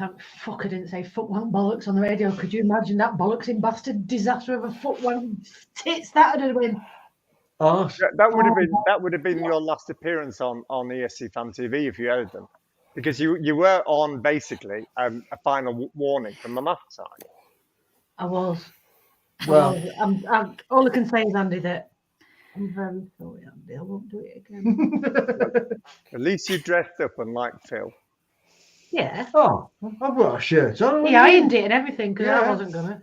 Thank fuck I didn't say footwank bollocks on the radio. Could you imagine that bollocksing bastard disaster of a footwank tits that would have been? Oh, that would have been your last appearance on ESC Fan TV if you had them, because you were on basically a final warning from the math side. I was. Well, I'm all I can say is, Andy, that I'm very sorry, Andy. I won't do it again. At least you dressed up unlike Phil. Yeah. Oh, I've got a shirt on. He ironed it and everything because I wasn't gonna.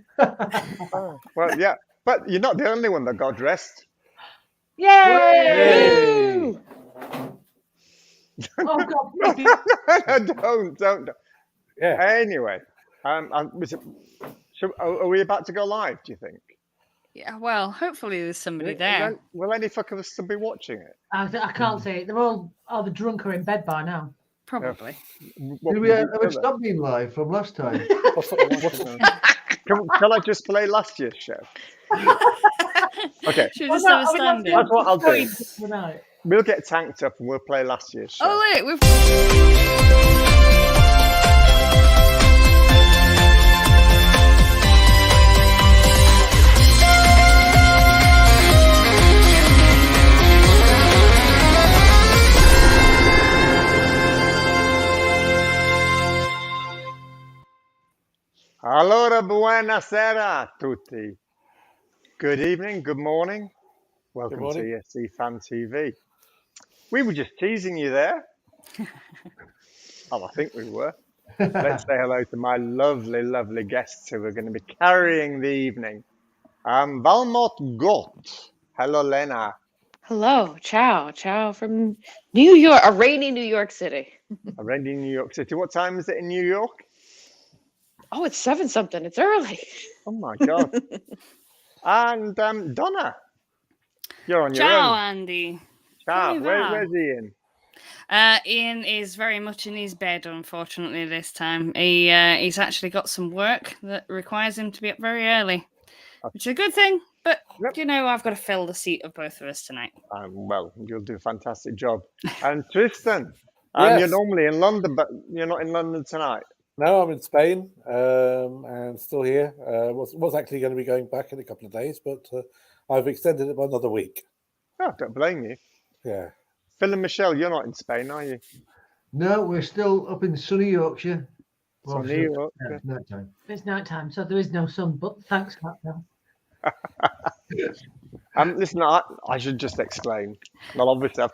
Well, yeah, but you're not the only one that got dressed. Yay! Oh God! Don't. Yeah. Anyway, are we about to go live? Do you think? Yeah. Well, hopefully there's somebody there. Will any fuck of us still be watching it? I can't see it. They're all the drunk are in bed by now. Probably. Did we ever stop being live from last time? Shall I just play last year's show? Okay. Should we just have a stand-in? That's what I'll do. We'll get tanked up and we'll play last year's show. Oh, look, we've... Allora, buonasera a tutti. Good evening, good morning. Welcome to ESC Fan TV. We were just teasing you there. Oh, I think we were. Let's say hello to my lovely, lovely guests who are going to be carrying the evening. Valmontgod. Hello, Lena. Hello, ciao from New York, a rainy New York City. A rainy New York City. What time is it in New York? Oh, it's 7-something. It's early. Oh my God. And Donna, you're on your own. Ciao, Andy. Ciao. Where's Ian? Ian is very much in his bed, unfortunately, this time. He's actually got some work that requires him to be up very early, which is a good thing. But, you know, I've got to fill the seat of both of us tonight. Well, you'll do a fantastic job. And Tristan, yes. You're normally in London, but you're not in London tonight. No, I'm in Spain and still here. Was actually going to be going back in a couple of days, but I've extended it by another week. Oh, don't blame you. Yeah. Phil and Michelle, you're not in Spain, are you? No, we're still up in sunny Yorkshire. Sunny Yorkshire. It's night time. It's night time, so there is no sun, but thanks, Captain. Listen, I should just explain. Well, obviously,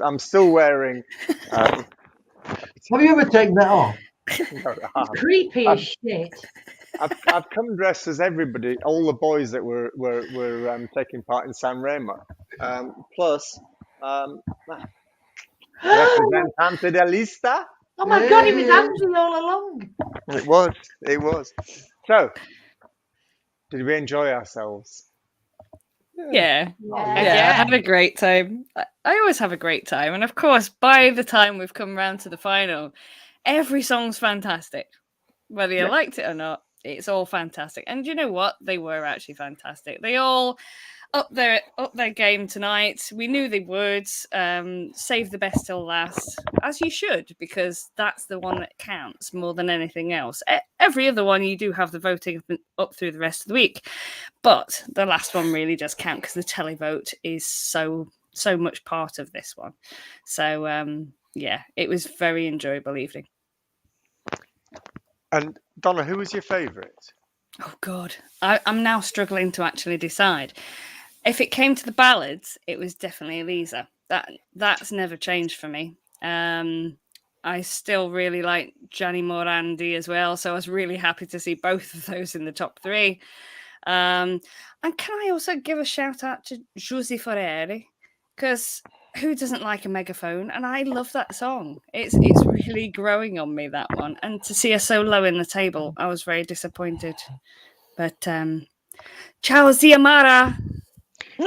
I'm still wearing... Have you ever taken that off? It's creepy as shit. I've come dressed as everybody, all the boys that were taking part in San Remo. Plus, representante de lista. Oh my God, he was angry all along. It was. So, did we enjoy ourselves? Yeah, I had a great time. I always have a great time. And of course, by the time we've come round to the final, every song's fantastic. Whether you liked it or not, it's all fantastic. And you know what? They were actually fantastic. They all up their game tonight. We knew they would. Save the best till last, as you should, because that's the one that counts more than anything else. Every other one, you do have the voting up through the rest of the week. But the last one really does count because the televote is so much part of this one. So, yeah, it was very enjoyable evening. And Donna, who was your favourite? Oh God, I'm now struggling to actually decide. If it came to the ballads, it was definitely Elisa. That's never changed for me. I still really like Gianni Morandi as well, so I was really happy to see both of those in the top three. And can I also give a shout out to Giusy Ferreri? Because who doesn't like a megaphone? And I love that song. It's really growing on me, that one. And to see her so low in the table, I was very disappointed. But ciao, zia Mara.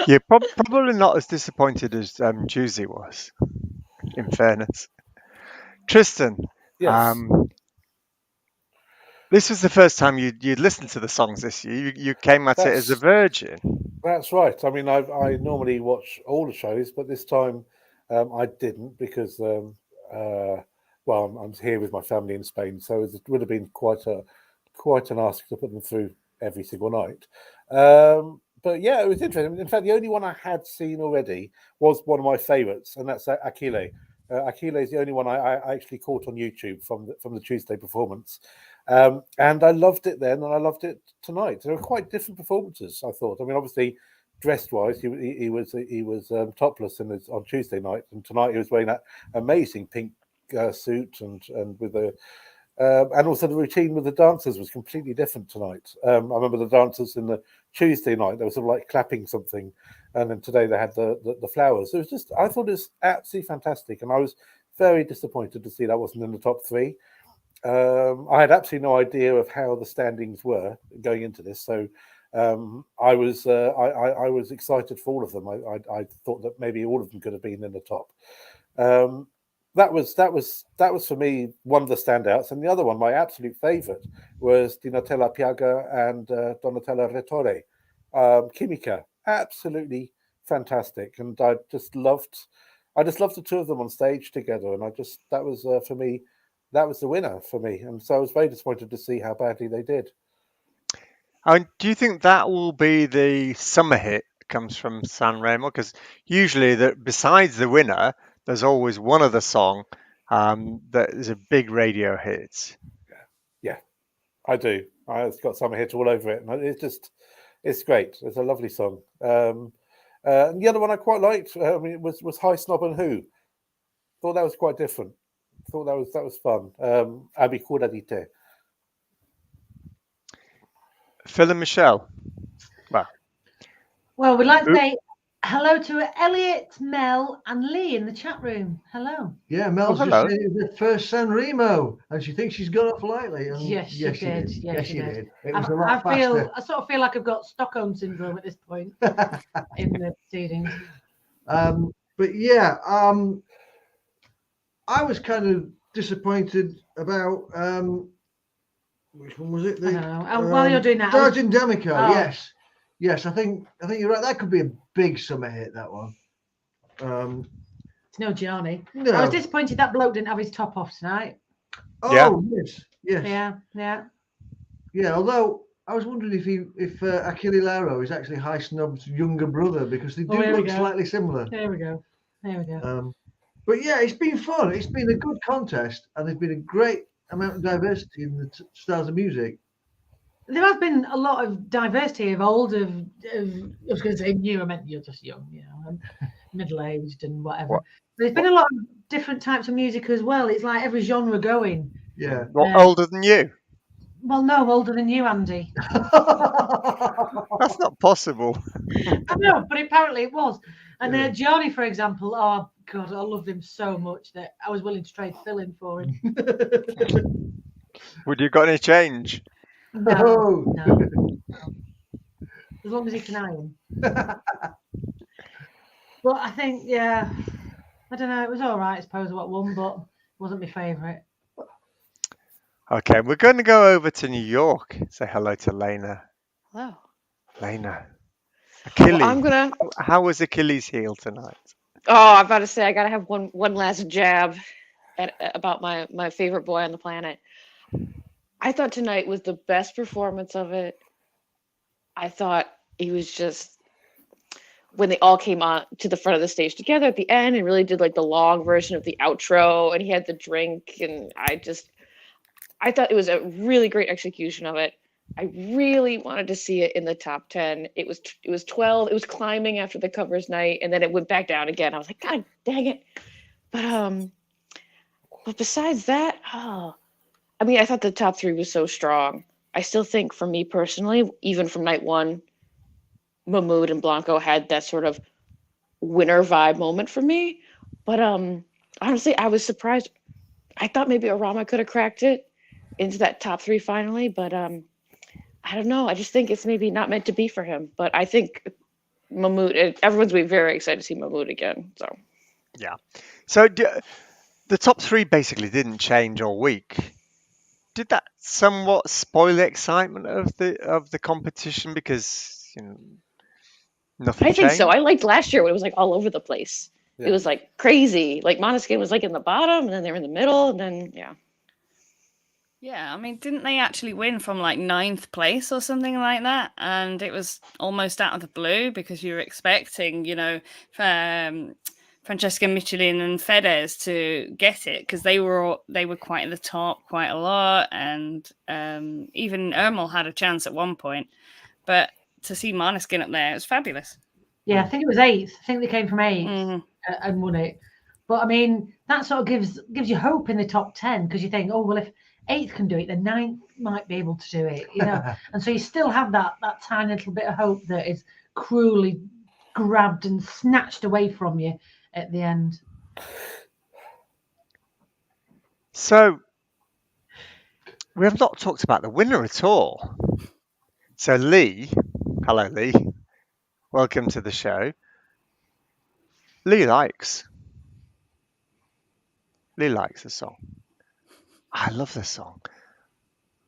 You're probably not as disappointed as Giusy was, in fairness. Tristan, Yes. this was the first time you'd listened to the songs this year. You came at it as a virgin. That's right. I mean, I normally watch all the shows, but this time I didn't because well, I'm here with my family in Spain, so it would have been quite an ask to put them through every single night. But yeah, it was interesting. In fact, the only one I had seen already was one of my favourites, and that's Achille. Achille is the only one I actually caught on YouTube from the Tuesday performance, and I loved it then, and I loved it tonight. They were quite different performances, I thought. I mean, obviously, dressed-wise, he was topless on Tuesday night, and tonight he was wearing that amazing pink suit and with a. And also the routine with the dancers was completely different tonight. I remember the dancers in the Tuesday night, they were sort of like clapping something, and then today they had the flowers. It was just, I thought it was absolutely fantastic, and I was very disappointed to see that wasn't in the top three. I had absolutely no idea of how the standings were going into this, so I was excited for all of them. I thought that maybe all of them could have been in the top. That was for me one of the standouts, and the other one, my absolute favourite, was Donatella Piaga and Donatella Rettore. Chimica, absolutely fantastic, and I just loved the two of them on stage together, and that was for me, that was the winner for me, and so I was very disappointed to see how badly they did. And do you think that will be the summer hit that comes from San Remo? Because usually, besides the winner, there's always one other song that is a big radio hit. Yeah, I do. It's got summer hits all over it, and it's great. It's a lovely song. And the other one I quite liked, was High Snob and Who. Thought that was quite different. Thought that was fun. Abi Cura di Te. Phil and Michelle. Well, we'd like to say hello to Elliot, Mel, and Lee in the chat room. Hello. Yeah, Mel's hello. just saying it was the first San Remo, and she thinks she's gone off lightly. And Yes, she did. Yes, she did. It was I a lot faster. sort of feel like I've got Stockholm syndrome at this point in the proceedings. But yeah, I was kind of disappointed about which one was it? I don't know. While you're doing that, Sergeant D'Amico. Oh. Yes. I think you're right. That could be a big summer hit. That one. It's no Gianni. No. I was disappointed that bloke didn't have his top off tonight. Oh yes. Yeah. Although I was wondering if Achille Lauro is actually High Snob's younger brother, because they do look slightly similar. There we go. But yeah, it's been fun. It's been a good contest, and there's been a great amount of diversity in the styles of music. There has been a lot of diversity of old, I was going to say new, I meant you're just young, and middle-aged and whatever. There's been a lot of different types of music as well. It's like every genre going. Yeah. What, older than you? Well, no, older than you, Andy. That's not possible. I know, but apparently it was. And Gianni, for example, oh God, I loved him so much that I was willing to trade Phil in for him. Would you got any change? No. As long as he can iron. But I think, I don't know, it was all right, I suppose, what won, but it wasn't my favourite. Okay, we're going to go over to New York. Say hello to Lena. Hello. Lena. Achilles. Well, How was Achilles' heel tonight? Oh, I'm about to say I gotta have one last jab about my favorite boy on the planet. I thought tonight was the best performance of it. I thought he was just, when they all came on to the front of the stage together at the end and really did like the long version of the outro, and he had the drink, and I thought it was a really great execution of it. I really wanted to see it in the top 10. It was 12. It was climbing after the covers night, and then it went back down again. I was like, God dang it. But besides that, I thought the top 3 was so strong. I still think, for me personally, even from night 1, Mahmoud and Blanco had that sort of winner vibe moment for me. But honestly, I was surprised. I thought maybe Arama could have cracked it into that top 3 finally, but I don't know. I just think it's maybe not meant to be for him. But I think Mahmoud, everyone's going to be very excited to see Mahmoud again. So yeah. So the top 3 basically didn't change all week. Did that somewhat spoil the excitement of the competition, because nothing I think changed? so. I liked last year when it was like all over the place. it was like crazy. Like Måneskin was like in the bottom, and then they were in the middle, and then Yeah, I mean, didn't they actually win from like 9th place or something like that? And it was almost out of the blue because you were expecting, Francesca Michelin and Fedez to get it because they were quite at the top quite a lot, and even Ermel had a chance at one point. But to see Måneskin up there, it was fabulous. Yeah, I think it was 8th. I think they came from 8th and won it. But I mean, that sort of gives you hope in the top 10 because you think, oh well, if 8th can do it, then 9th might be able to do it, and so you still have that tiny little bit of hope that is cruelly grabbed and snatched away from you at the end. So we have not talked about the winner at all. So Lee, hello Lee, welcome to the show. Lee likes the song. I love the song.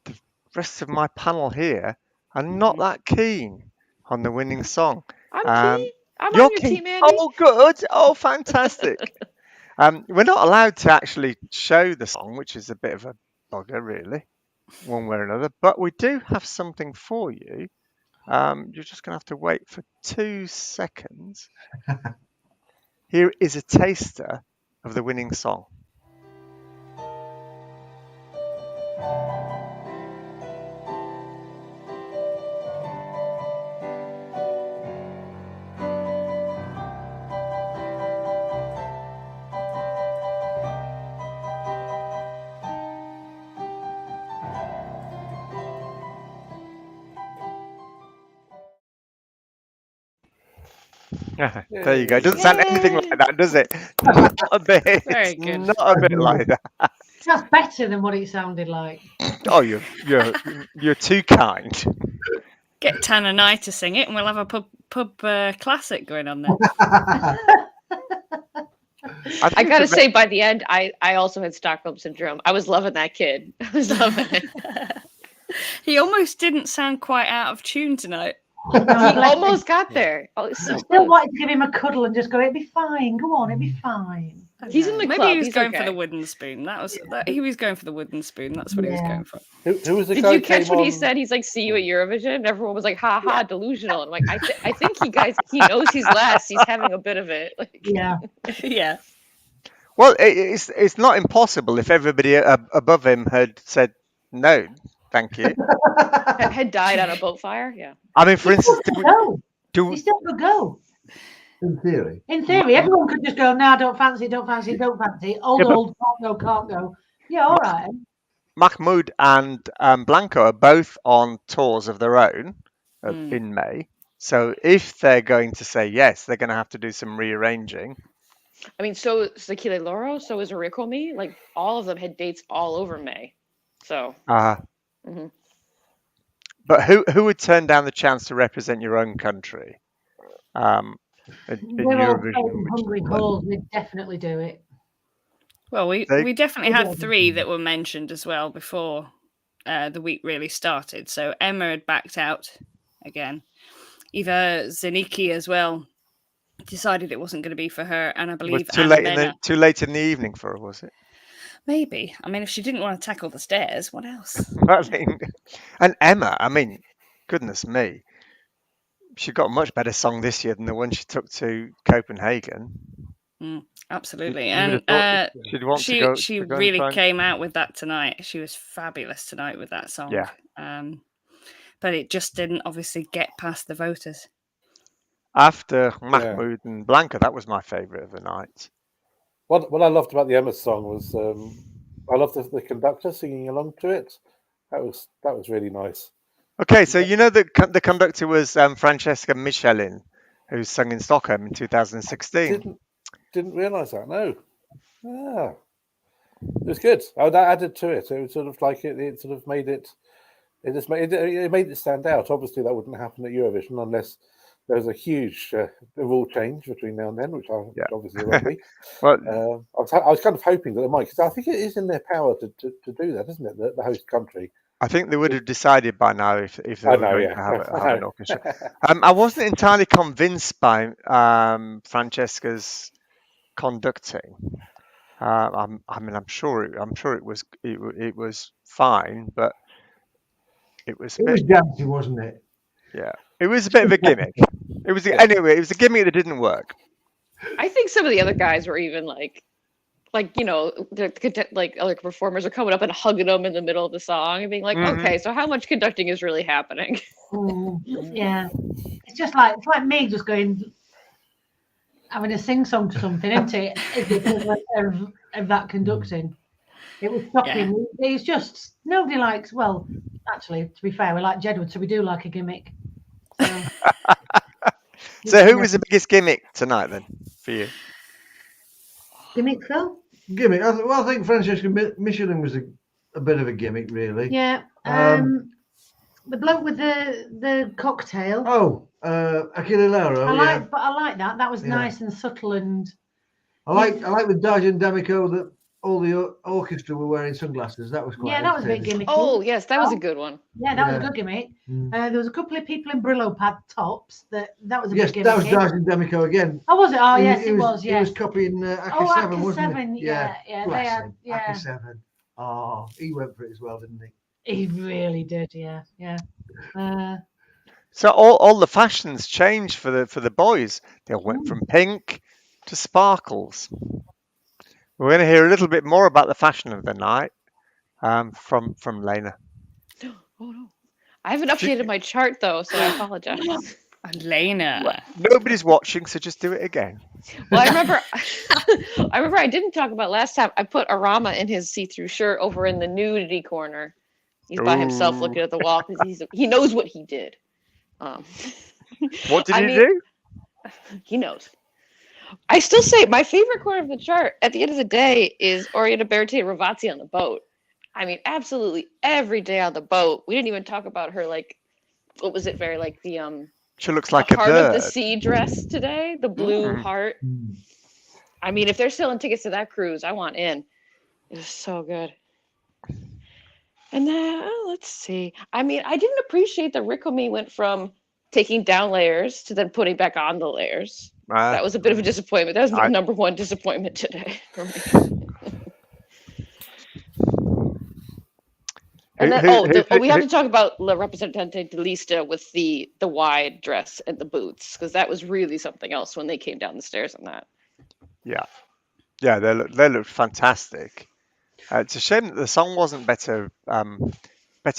The rest of my panel here are not that keen on the winning song. I'm keen. I'm you're on your keen. team, Andy. Oh, good. Oh, fantastic. We're not allowed to actually show the song, which is a bit of a bugger, really, one way or another. But we do have something for you. You're just going to have to wait for 2 seconds. Here is a taster of the winning song. There you go. It doesn't sound anything like that, does it? Not a bit. Very good. Not a bit like that. That's better than what it sounded like. Oh, you're too kind. Get Tan and I to sing it, and we'll have a pub classic going on there. I gotta say, by the end, I also had Stockholm syndrome. I was loving that kid. I was loving it. He almost didn't sound quite out of tune tonight. He almost got there. Oh, it's so Still good. wanted to give him a cuddle and just go, it'll be fine. Go on, it'll be fine. He's in the Maybe club. he was He's going okay. for the wooden spoon. He was going for the wooden spoon. That's what he was going for. Who was the Did guy you who catch came what he on- said? He's like, "See you at Eurovision." And everyone was like, "Ha ha, delusional." And I'm like, I think he knows he's last. He's having a bit of it. Like, Yeah. Yeah. Well, it's not impossible if everybody above him had said no, thank you. had died on a boat fire. Yeah. I mean, for instance, He still could go. In theory. In theory, everyone could just go, no, I don't fancy, don't fancy, don't fancy. Old, can't go. Yeah, all right. Mahmoud and Blanco are both on tours of their own in May. So if they're going to say yes, they're going to have to do some rearranging. I mean, so is Sakile Loro, so is Orikomi. Like, all of them had dates all over May. So. Mhm. But who would turn down the chance to represent your own country? In We're all Eurovision, hungry calls. We'd definitely do it. Well, we definitely had 3 that were mentioned as well before the week really started. So Emma had backed out again. Eva Zanicki as well decided it wasn't going to be for her, and I believe too late in the evening for her, was it? Maybe. I mean, if she didn't want to tackle the stairs, what else? And Emma, I mean, goodness me, she got a much better song this year than the one she took to Copenhagen. Absolutely. She really came out with that tonight. She was fabulous tonight with that song. Yeah. But it just didn't obviously get past the voters. After Mahmoud and Blanca, that was my favourite of the night. What I loved about the Emma song was I loved the conductor singing along to it. That was really nice. Okay, so you know the conductor was Francesca Michelin, who sung in Stockholm in 2016. Didn't realise that. No. Yeah. It was good. That added to it. It was sort of like it sort of made it. It made it stand out. Obviously, that wouldn't happen at Eurovision unless there was a huge rule change between now and then, which obviously won't be. Well, I was kind of hoping that they might, because I think it is in their power to do that, isn't it? The host country. I think they would have decided by now if they were going to have an orchestra. I wasn't entirely convinced by Francesca's conducting. I mean, I'm sure it was fine, but it was dancing, wasn't it? Yeah, it was a bit of a gimmick. Anyway, it was a gimmick that didn't work. I think some of the other guys were even like you know, like other performers are coming up and hugging them in the middle of the song and being like, okay, so how much conducting is really happening? Yeah, it's like me just having a sing song to something, isn't it? Of that conducting. It was shocking. Yeah. It's just nobody likes. Well, actually, to be fair, we like Jedward, so we do like a gimmick. So who was the biggest gimmick tonight then for you? Gimmick, Phil? Gimmick. I think Francesca Michelin was a bit of a gimmick, really. Yeah. The bloke with the cocktail. Oh, Aquilero. I like that. That was nice and subtle, and I like with Darjan D'Amico that all the orchestra were wearing sunglasses. That was quite. That was a bit gimmicky. Oh yes, that was a good one. Yeah, that was a good gimmick. There was a couple of people in Brillo pad tops. That was a bit gimmicky. That was Darjan D'Amico again. Oh, was it? Oh, yes, it was. Yeah, he was copying Aki 7, wasn't it? Yeah. Aki 7. Oh, he went for it as well, didn't he? He really did. Yeah. So all the fashions changed for the boys. They went from pink to sparkles. We're going to hear a little bit more about the fashion of the night from Lena. Oh no, I haven't updated my chart though, so I apologize. Lena, well, nobody's watching, so just do it again. Well, I remember I didn't talk about last time. I put Arama in his see-through shirt over in the nudity corner. He's by himself looking at the wall because he knows what he did. What did he do? He knows. I still say my favorite corner of the chart at the end of the day is Oriana Berti and Ravazzi on the boat. I mean, absolutely every day on the boat. We didn't even talk about her, like, what was it? Very like the she looks like a heart bird. of the sea dress today, the blue heart. I mean, if they're selling tickets to that cruise, I want in. It was so good. And then let's see. I mean, I didn't appreciate that Rikomi went from taking down layers to then putting back on the layers. That was a bit of a disappointment. That was the number one disappointment today for me. And then, we have to talk about La Representante de Lista with the wide dress and the boots, because that was really something else when they came down the stairs on that. Yeah, they looked fantastic. It's a shame that the song wasn't better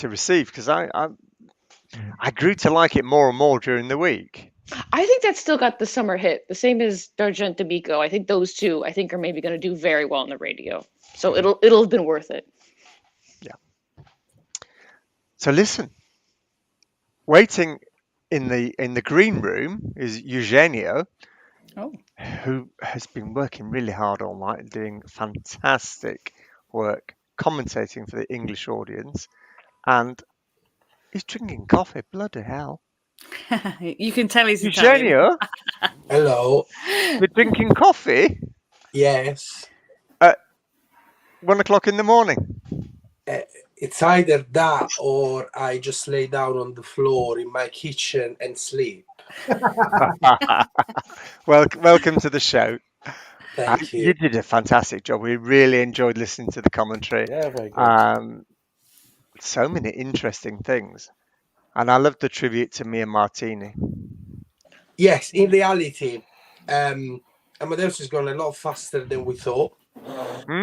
received, because I grew to like it more and more during the week. I think that's still got the summer hit, the same as D'Argent D'Amico. I think those two, are maybe going to do very well on the radio. So it'll have been worth it. Yeah. So listen, waiting in the green room is Eugenio, who has been working really hard all night and doing fantastic work commentating for the English audience, and he's drinking coffee. Bloody hell. You can tell he's Eugenio. Hello. You're drinking coffee? Yes. At 1 o'clock in the morning. It's either that or I just lay down on the floor in my kitchen and sleep. Welcome to the show. Thank you. You did a fantastic job. We really enjoyed listening to the commentary. Yeah, very good. So many interesting things. And I loved the tribute to Mia Martini. Yes, in reality, Amadeus has gone a lot faster than we thought.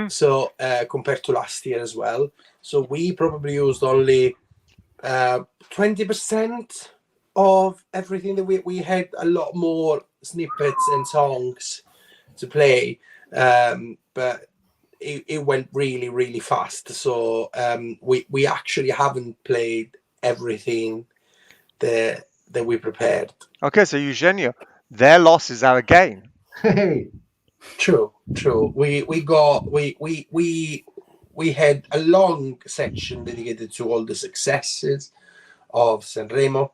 So compared to last year as well. So we probably used only 20% of everything that we had. A lot more snippets and songs to play, but it went really, really fast. So we actually haven't played everything that we prepared. Okay, so Eugenio, their loss is our gain. Hey. True. We had a long section dedicated to all the successes of San Remo.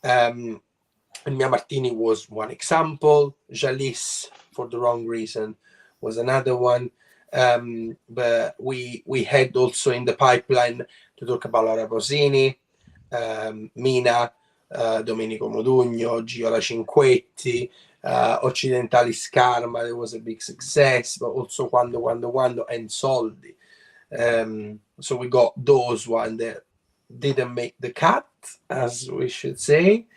And Mia Martini was one example. Jalis, for the wrong reason, was another one. But we had also in the pipeline to talk about Laura Pausini, Mina, Domenico Modugno, Giola Cinquetti, Occidentalis Karma, that was a big success, but also Quando and Soldi. So we got those one that didn't make the cut, as we should say.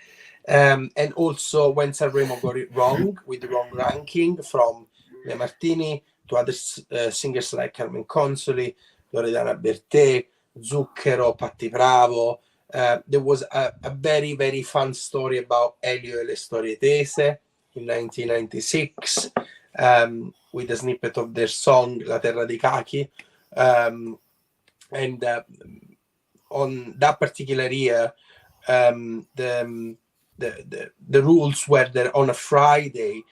And also when San Remo got it wrong with the wrong ranking, from Mia Martini to other singers like Carmen Consoli, Loredana Bertè, Zucchero, Patti Bravo. There was a very, very fun story about Elio e le Storie Tese in 1996, with a snippet of their song La Terra dei Cachi. And on that particular year, the rules were that on a Friday,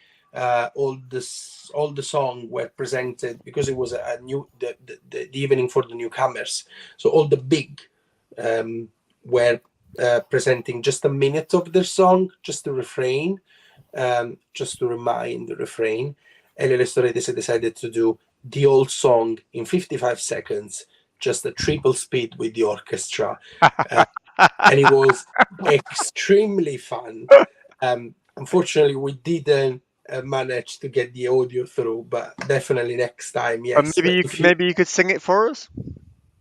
all the songs were presented, because it was the evening for the newcomers. So all the big were presenting just a minute of their song, just the refrain, just to remind the refrain. Elio e le Storie Tese decided to do the whole song in 55 seconds, just a triple speed with the orchestra. And it was extremely fun. Unfortunately, we didn't manage to get the audio through, but definitely next time, yes. Maybe you could sing it for us?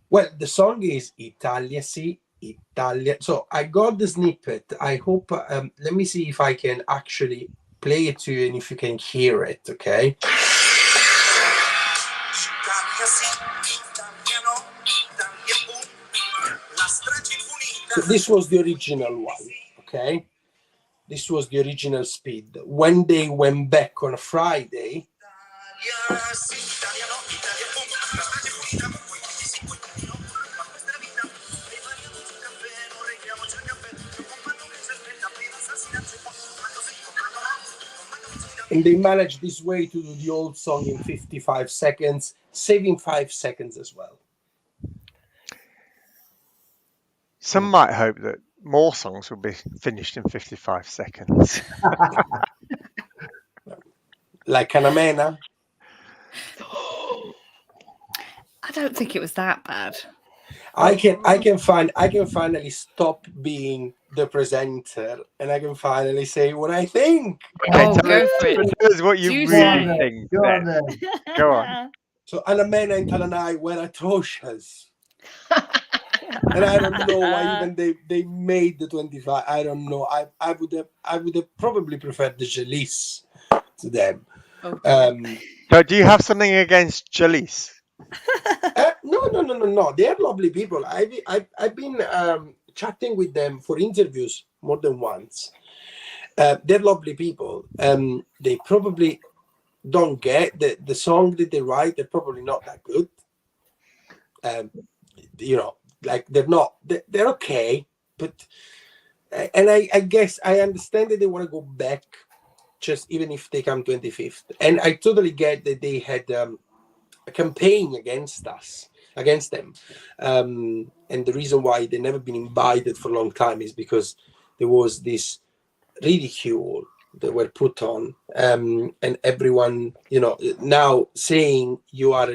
Well, the song is Italia Si, Italia. So I got the snippet. I hope, let me see if I can actually play it to you and if you can hear it, okay? So this was the original one, okay? This was the original speed. When they went back on a Friday, and they managed this way to do the old song in 55 seconds, saving 5 seconds as well. Some might hope that more songs will be finished in 55 seconds. Like Anamena? I don't think it was that bad. I can finally stop being the presenter, and I can finally say what I think. Okay, Oh, go for it. Tell us what you Juicy. really think. Go on then. then. Go on. So Anamena and Talanai were atrocious. And I don't know why even they made the 25. I don't know. I would have probably preferred the Jalis to them. Okay. So do you have something against Jalis? No. They are lovely people. I've been chatting with them for interviews more than once. They're lovely people. They probably don't get the song that they write. They're probably not that good. Like they're okay, but and I guess I understand that they want to go back, just even if they come 25th, and I totally get that they had a campaign against them, and the reason why they never been invited for a long time is because there was this ridicule that were put on, and everyone, now saying you are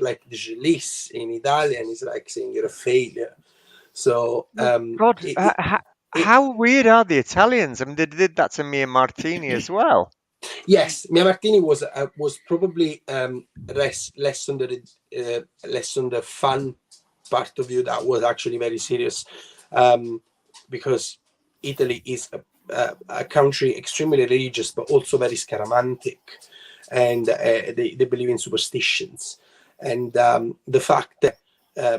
like the Jalis in Italian is like saying you're a failure. So God, how weird are the Italians? I mean, they did that to Mia Martini as well. Yes, Mia Martini was probably less on the fun part of you. That was actually very serious, because Italy is a country extremely religious, but also very scaramantic, and they believe in superstitions. And the fact that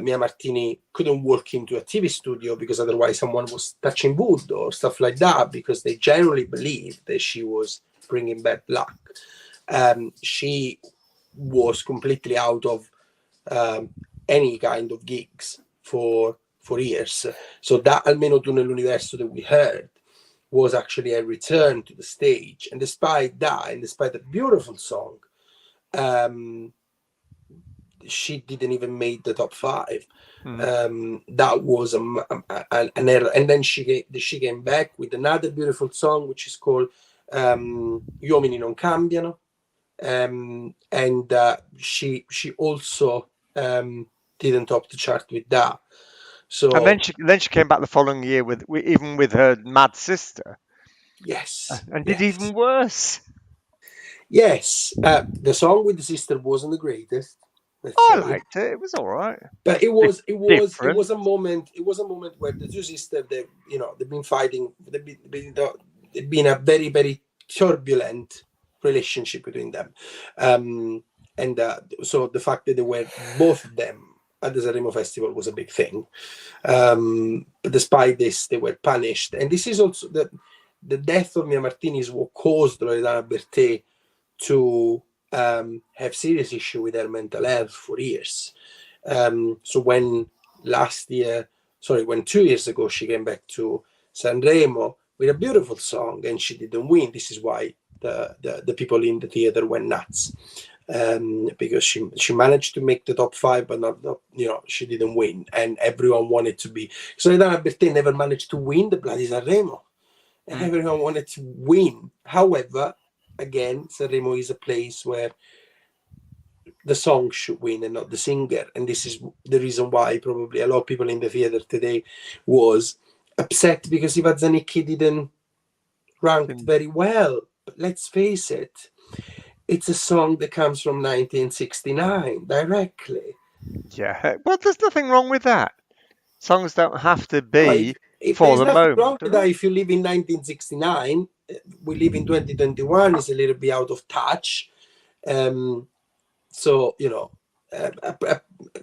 Mia Martini couldn't walk into a TV studio because otherwise someone was touching wood or stuff like that, because they generally believed that she was bringing bad luck. She was completely out of any kind of gigs for years. So that Almeno Tu nell'universo that we heard was actually a return to the stage. And despite that, and despite the beautiful song, she didn't even make the top 5. That was an error. And then she came back with another beautiful song, which is called Gli uomini non cambiano. And she also didn't top the chart with that. So and then she came back the following year with her mad sister. Yes. And did yes. even worse. Yes. The song with the sister wasn't the greatest. I liked it. It was all right. But it was a moment where the two sisters, they've been fighting. They've been a very, very turbulent relationship between them. So the fact that they were both of them at the San Remo Festival was a big thing. But despite this, they were punished. And this is also the death of Mia Martini is what caused Loredana Bertè to have serious issue with her mental health for years. So when 2 years ago, she came back to San Remo with a beautiful song and she didn't win. This is why the people in the theater went nuts. Because she managed to make the top 5, but not she didn't win, and everyone wanted to be. So Loredana Bertè never managed to win the bloody San Remo, and everyone wanted to win. However, again, San Remo is a place where the song should win and not the singer, and this is the reason why probably a lot of people in the theater today was upset because Iva Zanicchi didn't rank very well. But let's face it. It's a song that comes from 1969 directly. Yeah, well, there's nothing wrong with that. Songs don't have to be for the moment. There's nothing wrong with that if you live in 1969. We live in 2021. It's a little bit out of touch. So,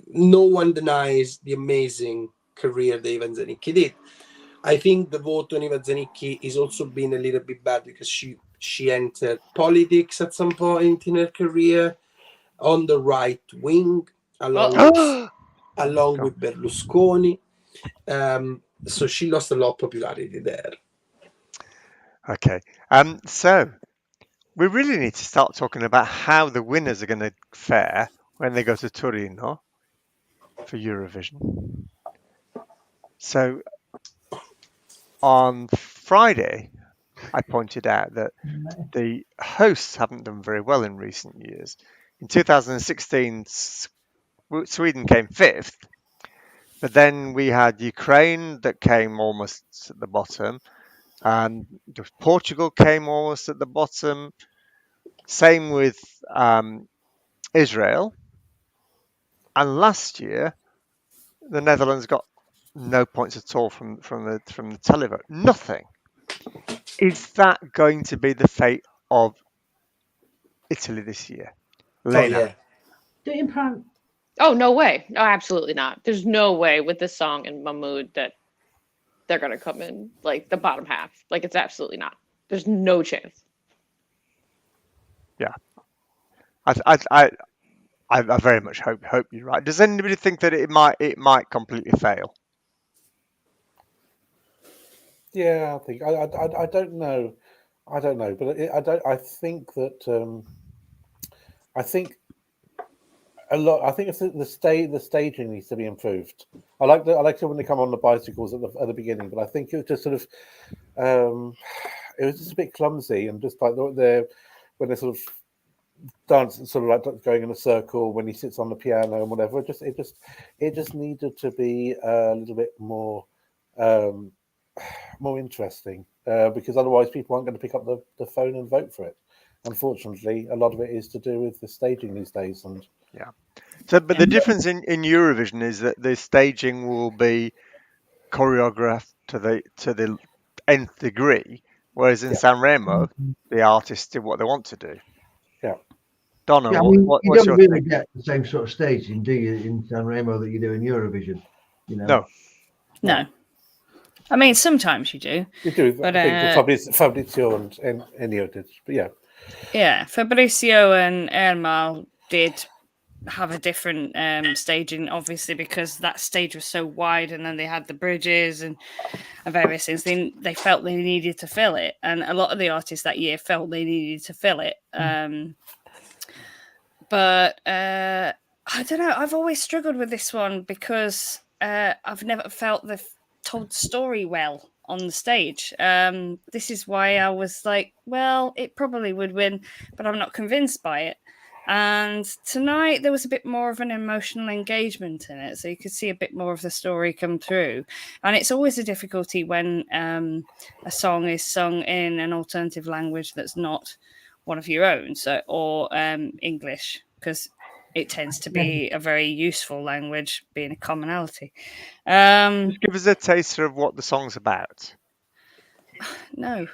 no one denies the amazing career that Iva Zanicchi did. I think the vote on Iva Zanicchi is also been a little bit bad because she entered politics at some point in her career on the right wing, along with Berlusconi. So she lost a lot of popularity there. Okay. So we really need to start talking about how the winners are going to fare when they go to Torino for Eurovision. So on Friday, I pointed out that the hosts haven't done very well in recent years. In 2016, Sweden came 5th, but then we had Ukraine that came almost at the bottom, and Portugal came almost at the bottom. Same with Israel. And last year, the Netherlands got no points at all from the televote. Nothing. Is that going to be the fate of Italy this year? Lena? Oh, no way. No, absolutely not. There's no way with this song and Mahmood that they're going to come in like the bottom half. Like, it's absolutely not. There's no chance. Yeah. I very much hope you're right. Does anybody think that it might completely fail? Yeah, I think I don't know. I don't know, but I think that I think a lot. I think it's the staging needs to be improved. I like it when they come on the bicycles at the beginning, but I think it was just sort of it was just a bit clumsy and just like when they sort of dance, sort of like going in a circle when he sits on the piano and whatever. It just needed to be a little bit more interesting because otherwise people aren't going to pick up the phone and vote for it. Unfortunately, a lot of it is to do with the staging these days. And yeah. So, but the difference in Eurovision is that the staging will be choreographed to the nth degree, whereas in San Remo, the artists do what they want to do. Yeah. you Donna, don't really get the same sort of staging, do you, in San Remo that you do in Eurovision? No. I mean, sometimes you do. You do, but I think Fabrizio and Ennio did, but yeah. Yeah, Fabrizio and Ermal did have a different staging, obviously, because that stage was so wide, and then they had the bridges and various things. They felt they needed to fill it, and a lot of the artists that year felt they needed to fill it. But I don't know. I've always struggled with this one because I've never felt they've told the story well on the stage. This is why I was like, well, it probably would win, but I'm not convinced by it. And tonight there was a bit more of an emotional engagement in it, so you could see a bit more of the story come through. And it's always a difficulty when a song is sung in an alternative language that's not one of your own, or English, because it tends to be a very useful language, being a commonality. Just give us a taster of what the song's about. No.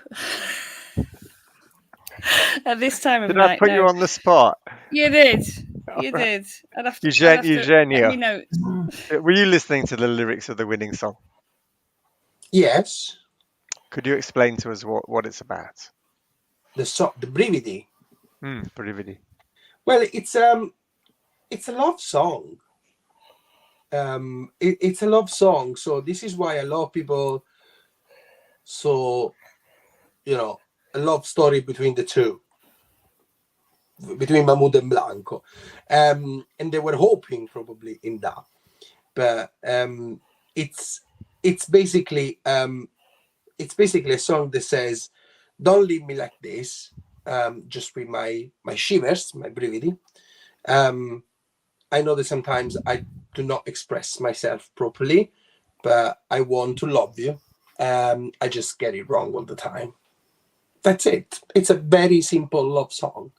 At this time of Did night, I put you on the spot? You did. You did. I'd have to Eugenio, let me know. were you listening to the lyrics of the winning song? Yes. Could you explain to us what it's about? The Brividi. Brividi. Well, it's a love song. It's a love song, so this is why a lot of people saw, a love story between the two, between Mahmoud and Blanco, and they were hoping probably in that, but it's basically a song that says, "Don't leave me like this, just with my shivers, my brividi. I know that sometimes I do not express myself properly, but I want to love you. I just get it wrong all the time." That's it. It's a very simple love song.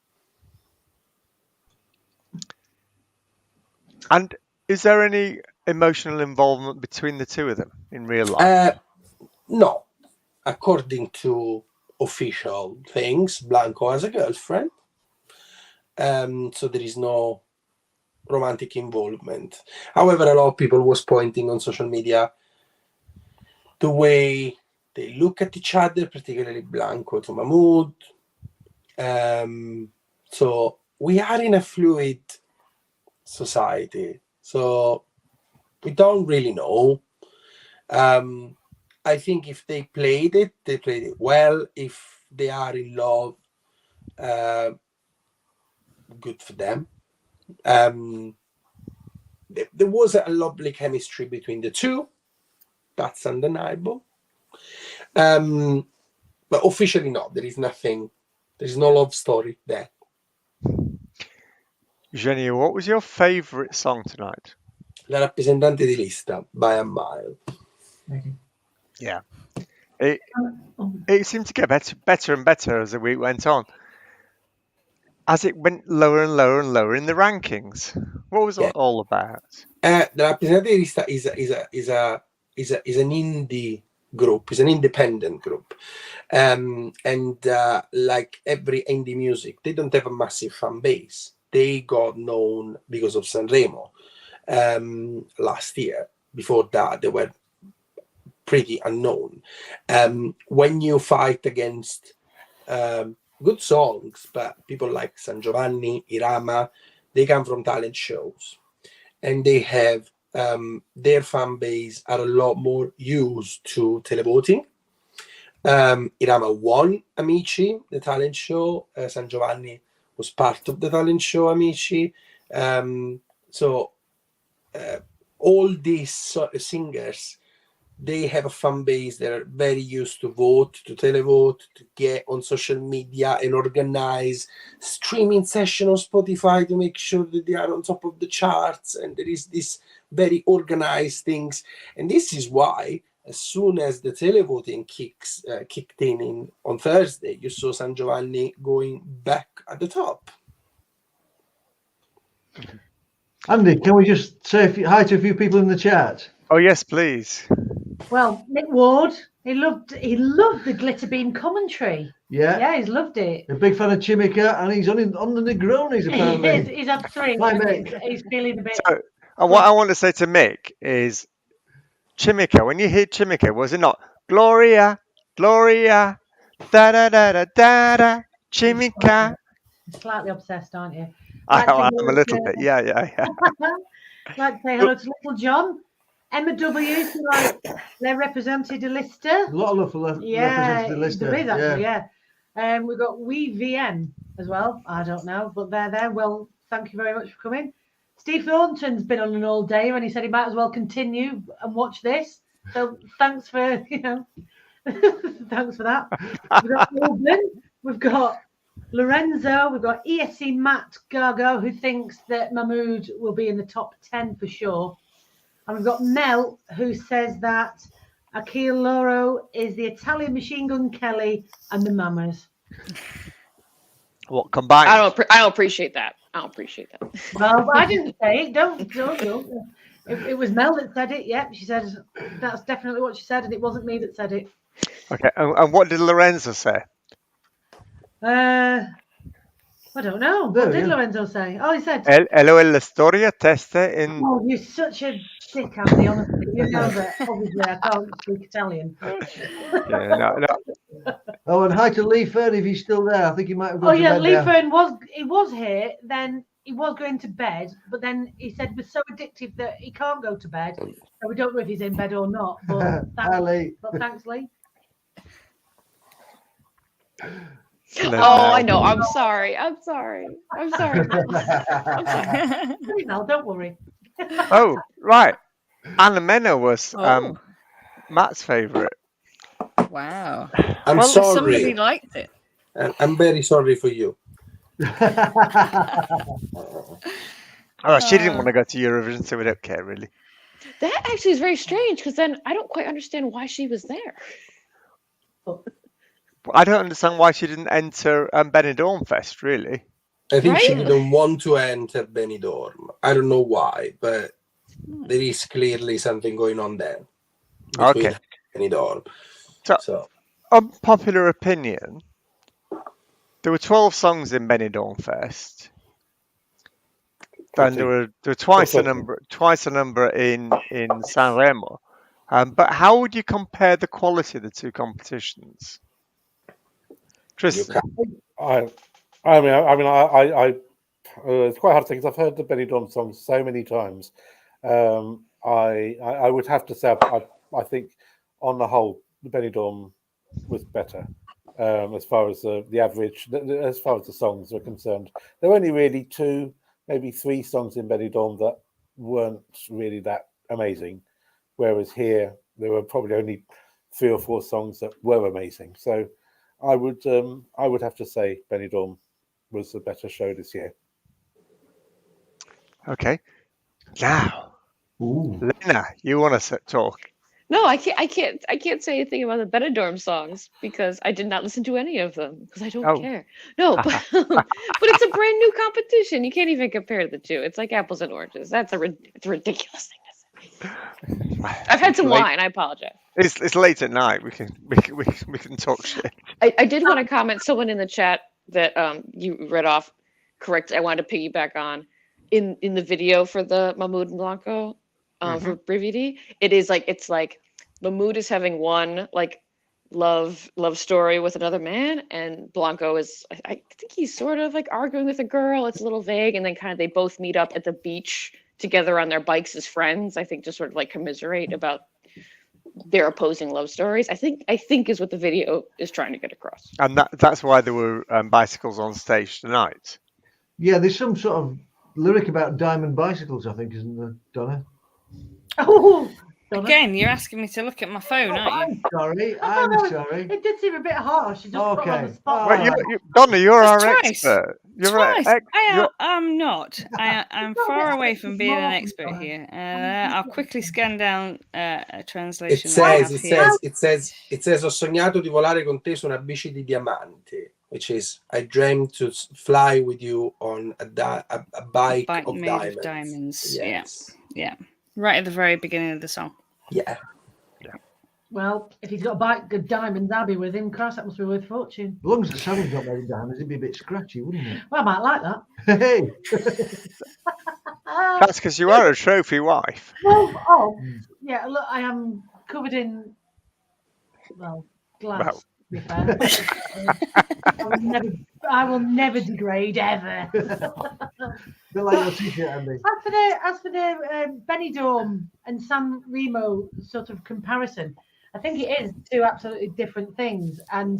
And is there any emotional involvement between the two of them in real life? No. According to official things, Blanco has a girlfriend. So there is no romantic involvement. However, a lot of people was pointing on social media the way they look at each other, particularly Blanco to Mahmoud. So we are in a fluid society, so we don't really know. I think if they played it well. If they are in love, good for them. There was a lovely chemistry between the two. That's undeniable. But officially not. There is nothing. There is no love story there. Eugenio, what was your favourite song tonight? La rappresentante di lista, by a mile. Yeah. It seemed to get better and better as the week went on. As it went lower and lower and lower in the rankings. What was it all about? La rappresentante di lista is an indie group, is an independent group. And like every indie music, they don't have a massive fan base. They got known because of San Remo last year. Before that, they were pretty unknown. When you fight against good songs, but people like San Giovanni, Irama, they come from talent shows. And they have their fan base are a lot more used to televoting. Irama won Amici, the talent show. San Giovanni was part of the talent show Amici. So all these singers, they have a fan base that are very used to vote, to televote, to get on social media and organize streaming session on Spotify to make sure that they are on top of the charts. And there is this very organized things. And this is why, as soon as the televoting kicked in on Thursday, you saw San Giovanni going back at the top. Andy, can we just say hi to a few people in the chat? Oh yes, please. Well, Nick Ward, he loved the GlitterBeam commentary. Yeah, he's loved it. A big fan of Chimica, and he's on the Negronis apparently. He's had three. Hi, Mick. He's feeling a bit. So, what I want to say to Mick is, Chimica. When you hear Chimica, was it not Gloria, Gloria, da da da da da da, Chimica? Slightly obsessed, aren't you? I'm a little bit. Yeah. Like to say hello to Little John. Emma W. They represented a lister. A lot of love for represented a lister. There is actually, yeah. We've got WeVM as well. I don't know, but they're there. Well, thank you very much for coming. Steve Thornton's been on an all day and he said he might as well continue and watch this. So thanks for, thanks for that. We've got Ruben. We've got Lorenzo, we've got ESC Matt Gargo, who thinks that Mahmood will be in the top 10 for sure. And we've got Mel, who says that Achille Lauro is the Italian Machine Gun Kelly and the Mamas. What combined? I don't appreciate that. I don't appreciate that. Well, I didn't say it. Don't. It was Mel that said it. Yep, she said that's definitely what she said, and it wasn't me that said it. Okay, and what did Lorenzo say? I don't know. What did Lorenzo say? Oh, he said, Hello, la storia testa in... Oh, you're such a dick, Andy, honestly. You know that, obviously, I can't speak Italian. Yeah, no. Oh, and hi to Lee Fern if he's still there. I think he might have gone Oh, to yeah, bed Lee now. Fern was here, then he was going to bed, but then he said it was so addictive that he can't go to bed. So we don't know if he's in bed or not. But Hi, Lee. thanks, Lee. I know. I'm sorry. I'm sorry. No, don't worry. Oh, right. Anna Mena was Matt's favourite. Wow. I'm Somebody sorry. liked it. I'm very sorry for you. Oh, she didn't want to go to Eurovision, so we don't care, really. That actually is very strange because then I don't quite understand why she was there. I don't understand why she didn't enter Benidorm Fest, really. I think she Right? didn't want to enter Benidorm. I don't know why, but there is clearly something going on there. Okay. Benidorm. So Unpopular opinion. There were 12 songs in Benidorm Fest. And there were twice a number in San Remo. But how would you compare the quality of the two competitions? Tristan? I it's quite hard to say because I've heard the Benidorm songs so many times. I would have to say I think on the whole the Benidorm was better as far as the average, as far as the songs are concerned. There were only really 2, maybe 3 songs in Benidorm that weren't really that amazing, whereas here there were probably only 3 or 4 songs that were amazing. So I would have to say Benidorm was a better show this year. Okay. Now, Lena, you want to talk? No, I can't say anything about the Benidorm songs because I did not listen to any of them because I don't care. No, but it's a brand new competition. You can't even compare the two. It's like apples and oranges. It's a ridiculous thing to say. I've had some wine. I apologize. It's late at night. We can talk shit. I did want to comment. Someone in the chat that you read off correct. I wanted to piggyback on in the video for the Mahmood and Blanco for Brividi. It's like Mahmood is having one like love story with another man, and Blanco is I think he's sort of like arguing with a girl. It's a little vague, and then kind of they both meet up at the beach together on their bikes as friends. I think just sort of like commiserate about their opposing love stories. I think is what the video is trying to get across. And that's why there were bicycles on stage tonight. Yeah, there's some sort of lyric about diamond bicycles, I think, isn't there, Donna? Oh, Donna. Again, you're asking me to look at my phone, aren't you? I'm sorry. It did seem a bit harsh. You just put on the spot. Well, Donna, you're our Twice. expert. Twice. I'm not. I'm far away from being an expert here. I'll quickly scan down a translation. It says, ho sognato di volare con te su una bici di diamanti, which is, I dreamed to fly with you on a bike of made diamonds. Of diamonds. Yes. Yeah. Right at the very beginning of the song. Yeah. Well, if he's got a bike of diamonds, I'll be with him. Christ, that must be worth a fortune. As long as the saddle's not made of diamonds, it'd be a bit scratchy, wouldn't it? Well, I might like that. Hey. That's because you are a trophy wife. Well, yeah, look, I am covered in, glass. Well. To be fair. I will never degrade ever. Bit like your t-shirt, Andy. As for the Benidorm and San Remo sort of comparison, I think it is 2 absolutely different things. And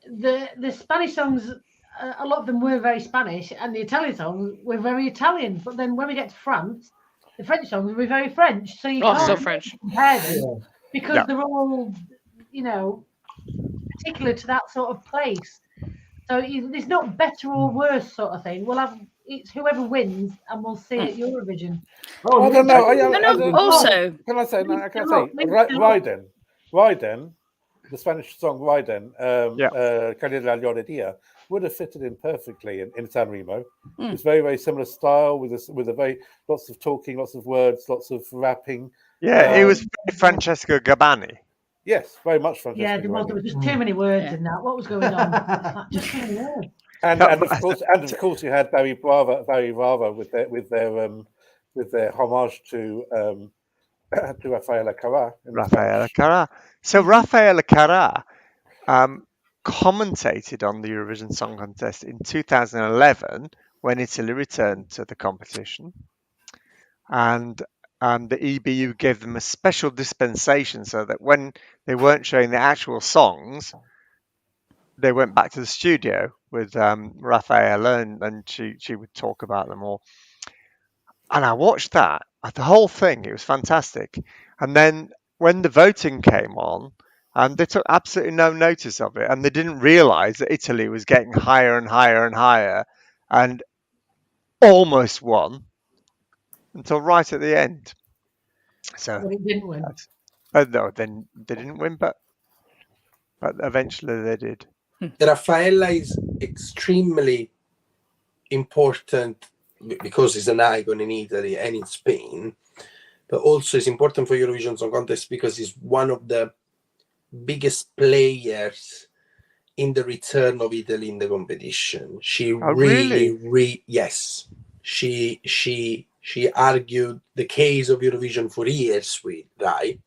the Spanish songs, a lot of them were very Spanish, and the Italian songs were very Italian. But then when we get to France, the French songs were very French. So you can't French. compare them because they're all, particular to that sort of place. So it's not better or worse sort of thing. It's whoever wins, and we'll see at Eurovision. Oh, I don't know. Also, Can I say? Raiden, the Spanish song Raiden, Calle de la Llorería, would have fitted in perfectly in San Remo. It's very, very similar style with a very lots of talking, lots of words, lots of rapping. Yeah, it was Francesco Gabbani. Yes, very much Francesco. Yeah, there was just too many words in that. What was going on? Just too many words. And of course, you had Barry Brava with their homage to Rafaela Carrà. So Rafaela Carrà commentated on the Eurovision Song Contest in 2011 when Italy returned to the competition, and the EBU gave them a special dispensation so that when they weren't showing the actual songs, they went back to the studio with Rafaela, and she would talk about them all. And I watched that, the whole thing. It was fantastic. And then when the voting came on, they took absolutely no notice of it, and they didn't realise that Italy was getting higher and higher and higher, and almost won until right at the end. So it didn't win. No, then they didn't win, but eventually they did. Rafaela is extremely important because he's an icon in Italy and in Spain, but also is important for Eurovision Song Contest because he's one of the biggest players in the return of Italy in the competition. She yes, she argued the case of Eurovision for years with Rai,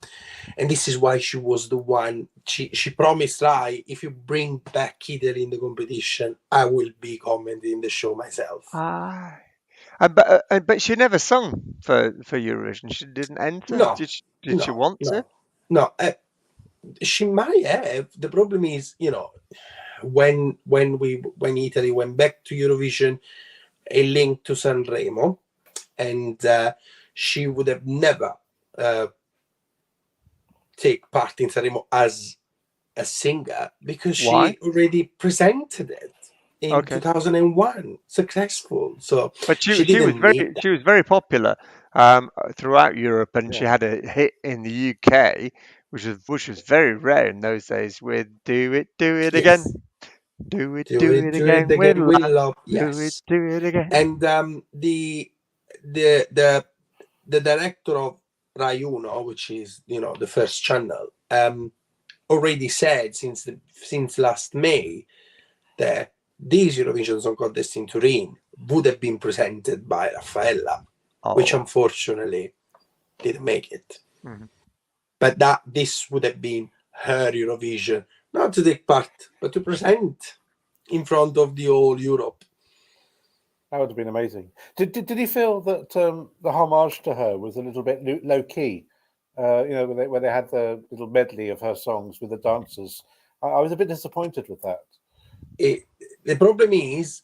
and this is why she was the one. She promised Rai, if you bring back Italy in the competition, I will be commenting the show myself. But she never sung for Eurovision. She didn't enter. No. Did she want to? No. She might have. The problem is, when Italy went back to Eurovision, a link to San Remo, and she would have never take part in San Remo as a singer because she already presented it in 2001, successful. So, but she was very popular throughout Europe, and she had a hit in the UK, which was very rare in those days. With "Do It Again." Do it again. We love. Yes. Do it again. And the director of Rai Uno, which is the first channel, already said since last May that this Eurovision Song Contest in Turin would have been presented by Rafaela, which unfortunately didn't make it. Mm-hmm. But this would have been her Eurovision, not to take part, but to present in front of the whole Europe. That would have been amazing. Did he feel that the homage to her was a little bit low key? Where they had the little medley of her songs with the dancers. I was a bit disappointed with that. The problem is,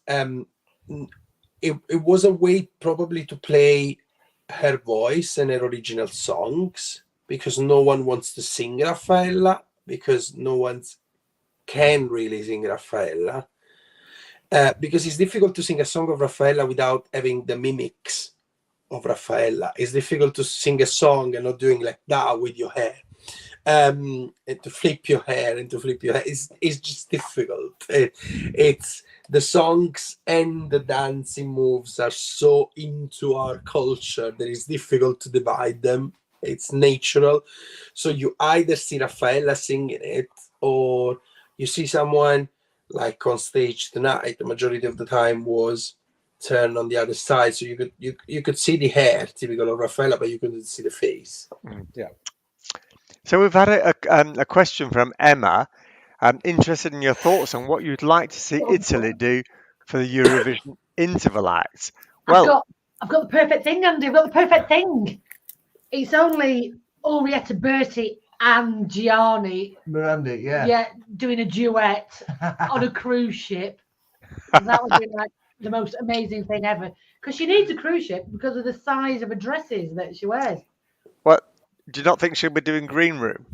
it was a way probably to play her voice and her original songs, because no one wants to sing Rafaela, because no one can really sing Rafaela, because it's difficult to sing a song of Rafaela without having the mimics of Rafaela. It's difficult to sing a song and not doing like that with your hair, and to flip your hair it's just difficult. It's the songs and the dancing moves are so into our culture that it's difficult to divide them. It's natural. So you either see Rafaela singing it, or you see someone like on stage tonight. The majority of the time was turned on the other side, so you could see the hair, typical of Rafaela, but you couldn't see the face. Yeah. So we've had a question from Emma. I'm interested in your thoughts on what you'd like to see Italy do for the Eurovision interval acts. Well, I've got the perfect thing, Andy. I've got the perfect thing. It's only Orietta Berti and Gianni Miranda, doing a duet on a cruise ship. That would be like the most amazing thing ever, because she needs a cruise ship because of the size of her dresses that she wears. What, do you not think she'll be doing Green Room?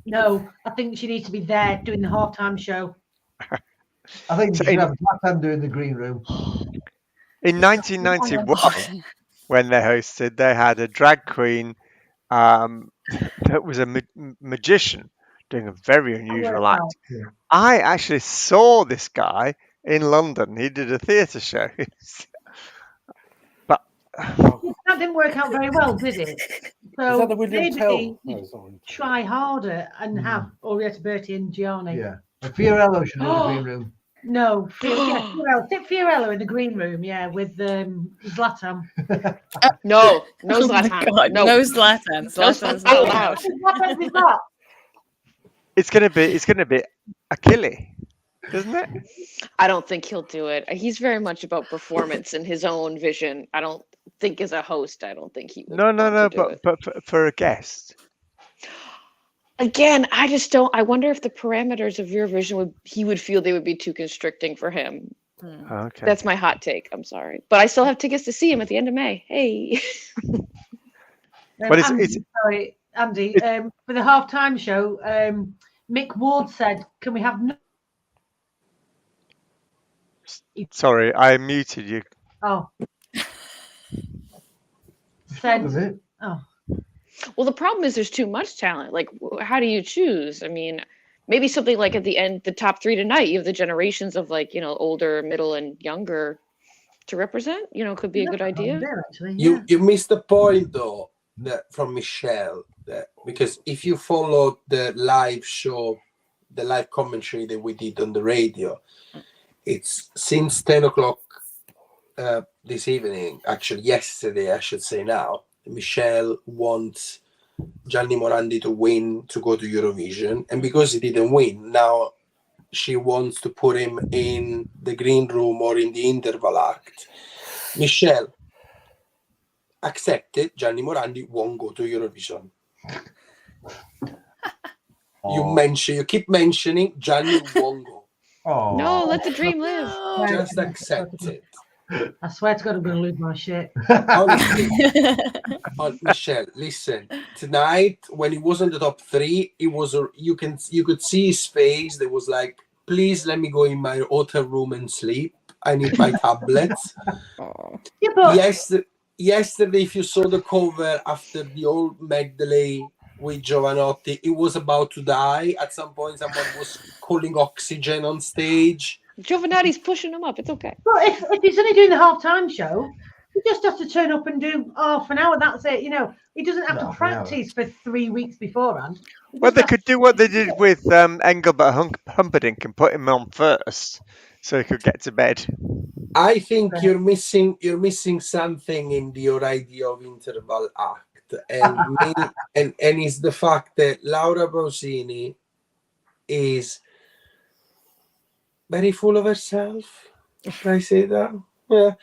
No, I think she needs to be there doing the halftime show. I think So you should have Zlatan in the green room. in 1991, when they hosted, they had a drag queen that was a magician doing a very unusual act. Yeah. I actually saw this guy in London. He did a theatre show. But that didn't work out very well, did it? So Is that the William maybe Tell? No, it's not William Tell. try harder and have Orietta Bertie and Gianni. Yeah. And Fiorello should be in the green room. No, Fiorello in the green room, yeah, with Zlatan. No Oh my Zlatan. God, No. no Zlatan. Zlatan's not allowed. What else is that? it's gonna be Achille, isn't it? I don't think he'll do it. He's very much about performance and his own vision. I don't think as a host, I don't think he would. No, want to do it. but for a guest. Again, I just don't. I wonder if the parameters of Eurovision he would feel they would be too constricting for him. Okay. That's my hot take. I'm sorry, but I still have tickets to see him at the end of May. Hey. But Sorry, Andy. For the halftime show, Mick Ward said, "Can we have?" Sorry, I muted you. Oh. That was it. Oh. Well, the problem is there's too much talent. Like, how do you choose? I mean, maybe something like at the end, the top three tonight, you have the generations of like, older, middle, and younger to represent. Could be a good idea. You missed the point though, from Michelle, because if you follow the live show, the live commentary that we did on the radio, it's since 10 o'clock this evening, actually yesterday, I should say now, Michelle wants Gianni Morandi to win to go to Eurovision. And because he didn't win, now she wants to put him in the green room or in the interval act. Michelle, accept it. Gianni Morandi won't go to Eurovision. You keep mentioning Gianni won't go. Oh. No, let the dream live. Just accept it. I swear to God, I'm going to lose my shit. Honestly, Michelle, listen. Tonight, when he was on the top three, it was you could see his face. There was like, please let me go in my hotel room and sleep. I need my tablets. Yeah, but Yesterday, if you saw the cover after the old medley with Giovanotti, it was about to die. At some point, someone was calling oxygen on stage. Giovanotti's pushing him up. It's okay. Well, if he's only doing the halftime show, he just has to turn up and do half an hour. That's it. He doesn't have to practice for 3 weeks beforehand. Well, they could do what they did with Engelbert Humperdinck and put him on first, so he could get to bed. I think you're missing something in your idea of interval act, and it's the fact that Laura Pausini is very full of herself. Can I say that? Yeah.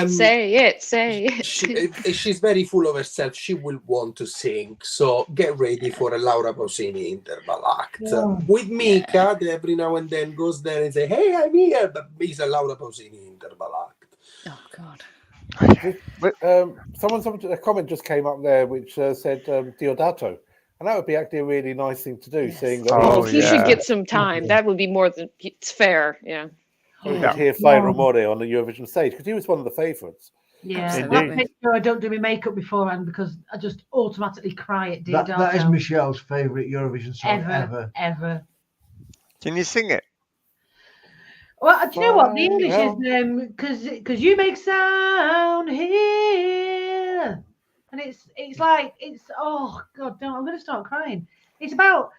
Say it. She's very full of herself. She will want to sing. So get ready for a Laura Pausini interval act. Yeah. With Mika, that every now and then goes there and say, "Hey, I'm here," but it's a Laura Pausini interval act. Oh God. A comment just came up there which said Diodato. And that would be actually a really nice thing to do, Yes. seeing that Oh, He yeah. should get some time. That would be more than it's fair. Yeah. we could hear Fai Rumore on the Eurovision stage, because he was one of the favourites. Yeah, Absolutely. I make sure I don't do my makeup beforehand because I just automatically cry at Diodato. That is Michelle's favourite Eurovision song ever. Can you sing it? Well, do you know what? The English is because you make sound here. And it's like, oh God, no, I'm going to start crying. It's about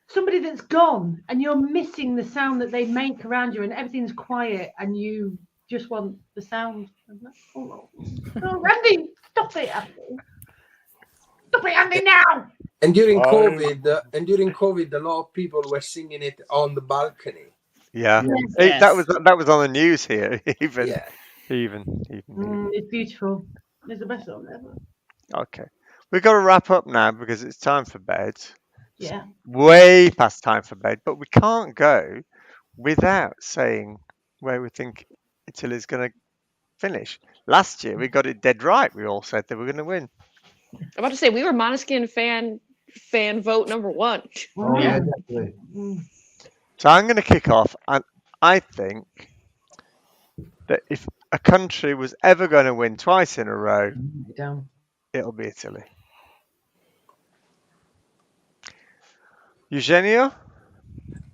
somebody that's gone and you're missing the sound that they make around you and everything's quiet and you just want the sound. Oh, Andy, stop it, Andy. Stop it, Andy, now. And during COVID, a lot of people were singing it on the balcony. Yeah, Yes. That was on the news here. Even. It's beautiful. It's the best song ever. Okay, we've got to wrap up now because it's time for bed. Yeah. Way past time for bed, but we can't go without saying where we think Italy's going to finish. Last year we got it dead right. We all said they were going to win. I'm about to say we were Måneskin fan vote number 1. Oh yeah, definitely. So I'm going to kick off, and I think that if a country was ever going to win twice in a row, Down. it'll be Italy. Eugenio?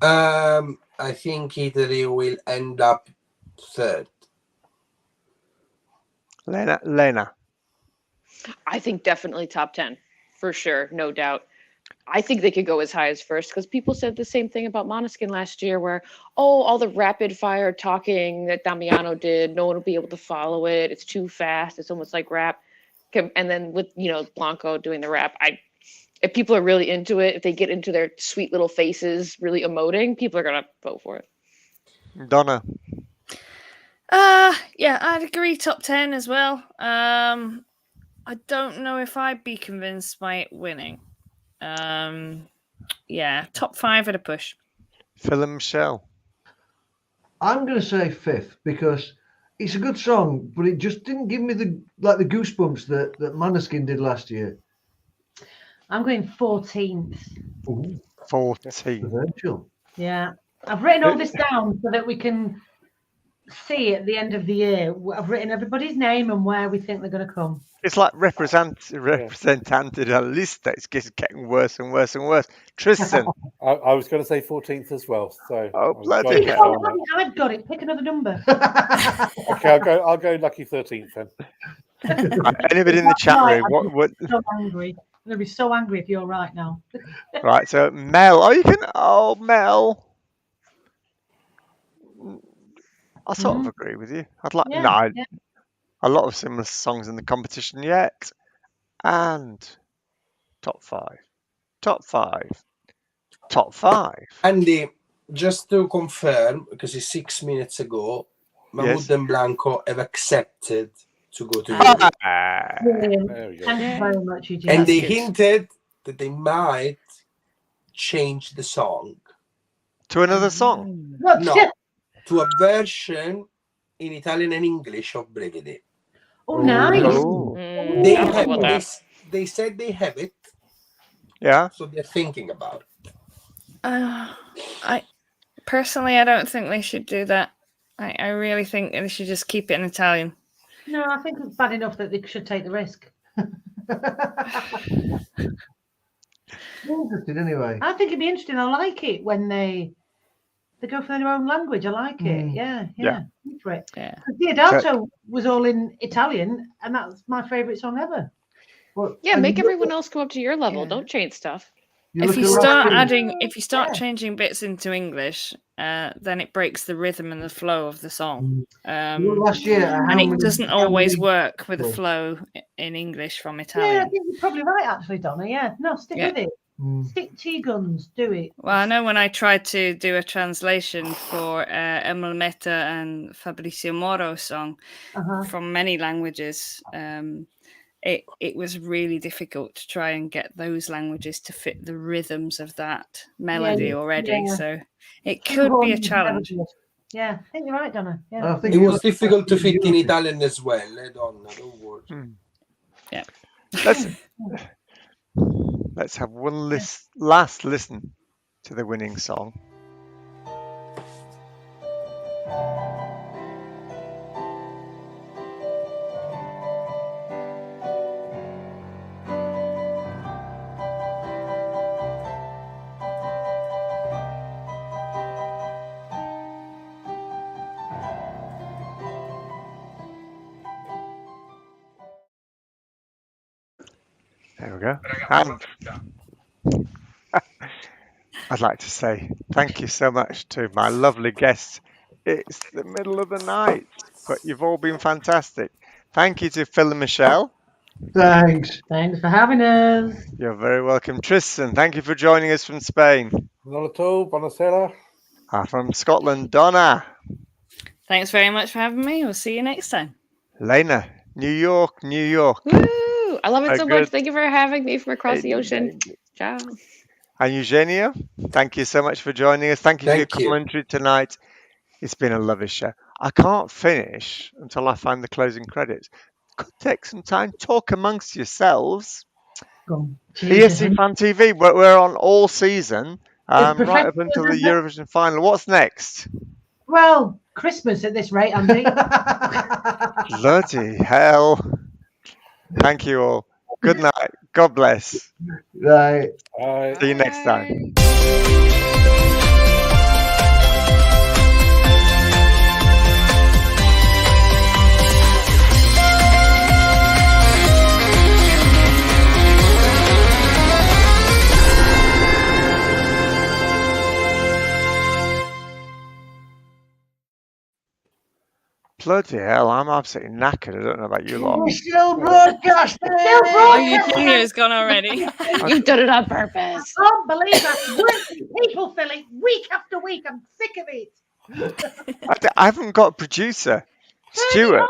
I think Italy will end up third. Lena. I think definitely top 10 for sure, no doubt. I think they could go as high as first because people said the same thing about Måneskin last year, where all the rapid fire talking that Damiano did, no one will be able to follow it. It's too fast. It's almost like rap. And then with Blanco doing the rap, if people are really into it, if they get into their sweet little faces, really emoting, people are gonna vote for it. Donna. Yeah, I'd agree top 10 as well. I don't know if I'd be convinced by it winning. Yeah, top 5 at a push. Phil and Michelle. I'm going to say 5th because it's a good song, but it just didn't give me the goosebumps that Måneskin did last year. I'm going 14th. Ooh, 14. provincial. Yeah, I've written all this down so that we can see at the end of the year. I've written everybody's name and where we think they're going to come. It's like represented a list that's getting worse and worse and worse. Tristan. I was going to say 14th as well. So bloody hell. I've got it. Pick another number. Okay, I'll go lucky 13th then. Anybody in the chat room? What? So angry. I'm going to be so angry if you're right now. Right, so Mel. Mel. I sort of agree with you. I'd like a lot of similar songs in the competition yet, and top 5. Andy, just to confirm, because it's 6 minutes ago, Mahmoud and Blanco have accepted to go to Europe. There we go. Thank you very much, Eugene. And they hinted that they might change the song. To another song? No, to a version in Italian and English of Brevidi. Oh, nice. They have this. They said they have it. Yeah. So they're thinking about it. I don't think they should do that. I really think they should just keep it in Italian. No, I think it's bad enough that they should take the risk. Interesting, anyway. I think it'd be interesting. I like it when they go for their own language. I like it. Yeah. For it. Yeah. Diodato was all in Italian, and that's my favourite song ever. Well, Make everyone else come up to your level. Don't change stuff. If you start changing bits into English, then it breaks the rhythm and the flow of the song. Last year, and it doesn't always work with the flow in English from Italian. Yeah, I think you're probably right, actually, Donna. Yeah, no, stick with it. Stick to your guns. Do it. Well, I know when I tried to do a translation for Emil Meta and Fabrizio Moro's song from many languages, it was really difficult to try and get those languages to fit the rhythms of that melody already. Yeah. So it could be a challenge. Yeah, I think you're right, Donna. Yeah. It was difficult to fit in Italian as well, Donna. Don't worry. Yeah. Let's have one last listen to the winning song. There we go. And I'd like to say thank you so much to my lovely guests. It's the middle of the night, but you've all been fantastic. Thank you to Phil and Michelle. Thanks for having us. You're very welcome. Tristan, thank you for joining us from Spain. Not at all. Buonasera. From Scotland, Donna. Thanks very much for having me. We'll see you next time. Lena, New York. Woo! I love it so much. Thank you for having me from across the ocean. Ciao. And Eugenio, thank you so much for joining us. Thank you for your commentary tonight. It's been a lovely show. I can't finish until I find the closing credits. Could take some time. Talk amongst yourselves. ESC Fan TV, we're on all season, right up until the Eurovision final. What's next? Well, Christmas at this rate, Andy. Bloody hell. Thank you all. Good night. God bless. Right. See you next time. Bloody hell, I'm absolutely knackered. I don't know about you lot. We're still broadcasting. Oh, Eugenio's gone already. You've done it on purpose. I can't believe that. Working people, Philly, week after week. I'm sick of it. I haven't got a producer. Stuart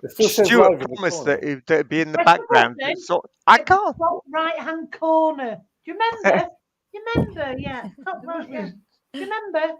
still Stuart live in the promised corner. that it'd be in the Press the background. button. So I can't. Top right-hand corner. Do you remember? Yeah. Top right. Yeah. Do you remember?